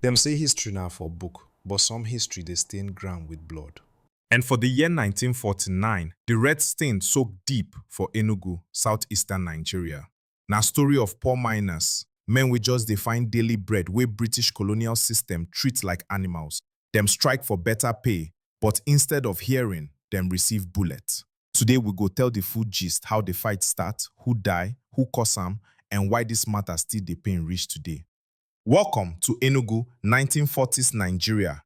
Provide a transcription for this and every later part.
Them say history now for book, but some history they stain ground with blood. And for the year 1949, the red stain soaked deep for Enugu, southeastern Nigeria. Now story of poor miners, men we just dey find daily bread wey British colonial system treat like animals. Them strike for better pay, but instead of hearing, them receive bullet. Today we go tell the full gist how the fight start, who die, who cause am, and why this matter still dey pain reach today. Welcome to Enugu, 1940s Nigeria.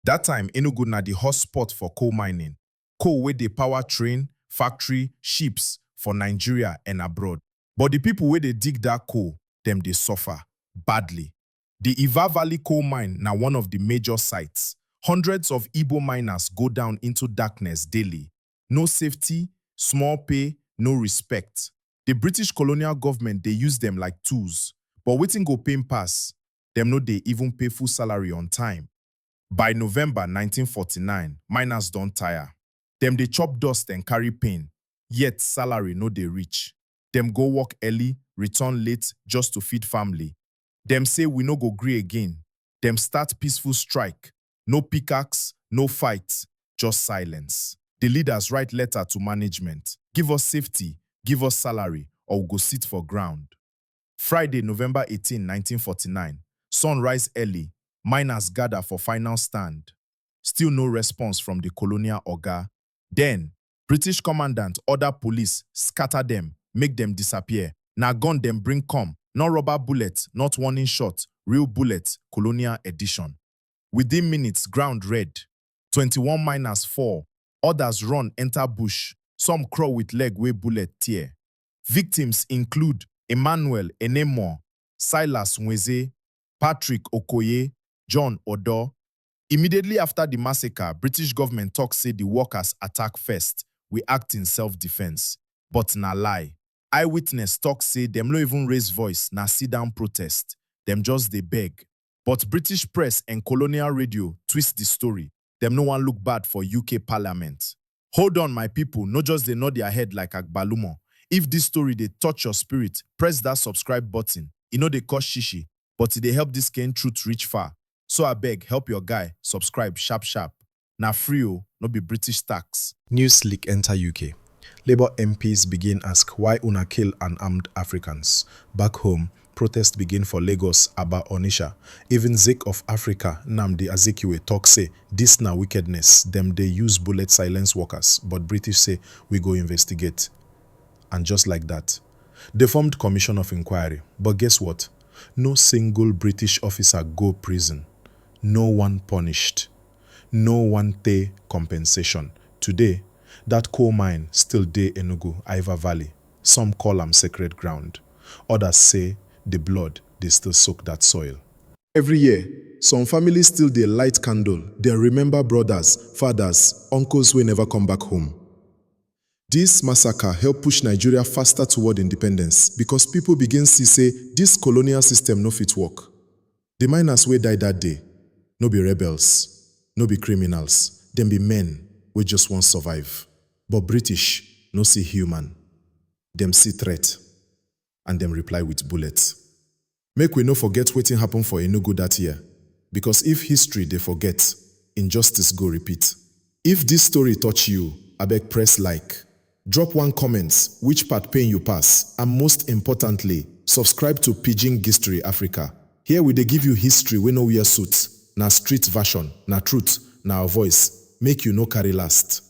That time, Enugu na the hot spot for coal mining. Coal wey dey power train, factory, ships for Nigeria and abroad. But the people wey dey dig that coal, them dey suffer badly. The Iva Valley coal mine na one of the major sites. Hundreds of Igbo miners go down into darkness daily. No safety, small pay, no respect. The British colonial government dey use them like tools. But wetin go pain pass? Them no dey even pay full salary on time. By November 1949, miners don tire. Them dey chop dust and carry pain, yet salary no dey reach. Them go work early, return late just to feed family. Them say we no go gree again. Them start peaceful strike. No pickaxe, no fight, just silence. The leaders write letter to management. Give us safety, give us salary, or we go sit for ground. Friday, November 18, 1949. Sun rise early. Miners gather for final stand. Still no response from the colonial oga. Then, British commandant order police scatter them, make them disappear. Na gun them bring come. No rubber bullet, not warning shot. Real bullet, colonial edition. Within minutes, ground red. 21 miners fall. Others run enter bush. Some crawl with leg wey bullet tear. Victims include Emmanuel Enemo, Silas Nweze, Patrick Okoye, John Odo. Immediately after the massacre, British government talk say the workers attack first. We act in self-defense. But na lie. Eyewitness talk say them no even raise voice, na sit-down protest. Them just dey beg. But British press and colonial radio twist the story. Them no one look bad for UK parliament. Hold on, my people, no just they nod their head like Agbalumo. If this story they touch your spirit, press that subscribe button. You know they cost shishi, but they help this cane truth reach far. So I beg, help your guy, subscribe sharp sharp. Na free o, no be British tax. News leak enter UK. Labour MPs begin ask why una kill unarmed Africans. Back home, protests begin for Lagos, Aba, Onitsha. Even Zik of Africa, Nnamdi Azikiwe, talk say this na wickedness. Them they use bullet silence workers, but British say we go investigate. And just like that, they formed Commission of Inquiry. But guess what? No single British officer go prison. No one punished. No one pay compensation. Today, that coal mine still dey Enugu, Iva Valley. Some call am sacred ground. Others say the blood they still soak that soil. Every year, some families still dey light candle. They remember brothers, fathers, uncles who never come back home. This massacre helped push Nigeria faster toward independence because people begin see say this colonial system no fit work. The miners wey die that day, no be rebels, no be criminals, them be men wey just want survive. But British no see human. Them see threat, and them reply with bullets. Make we no forget wetin happen for Enugu that year, because if history they forget, injustice go repeat. If this story touch you, abeg press like. Drop one comment, which part pain you pass, and most importantly, subscribe to Pidgin Gistory Africa. Here we dey give you history wey no wear suits, na street version, na truth, na our voice, make you no carry last.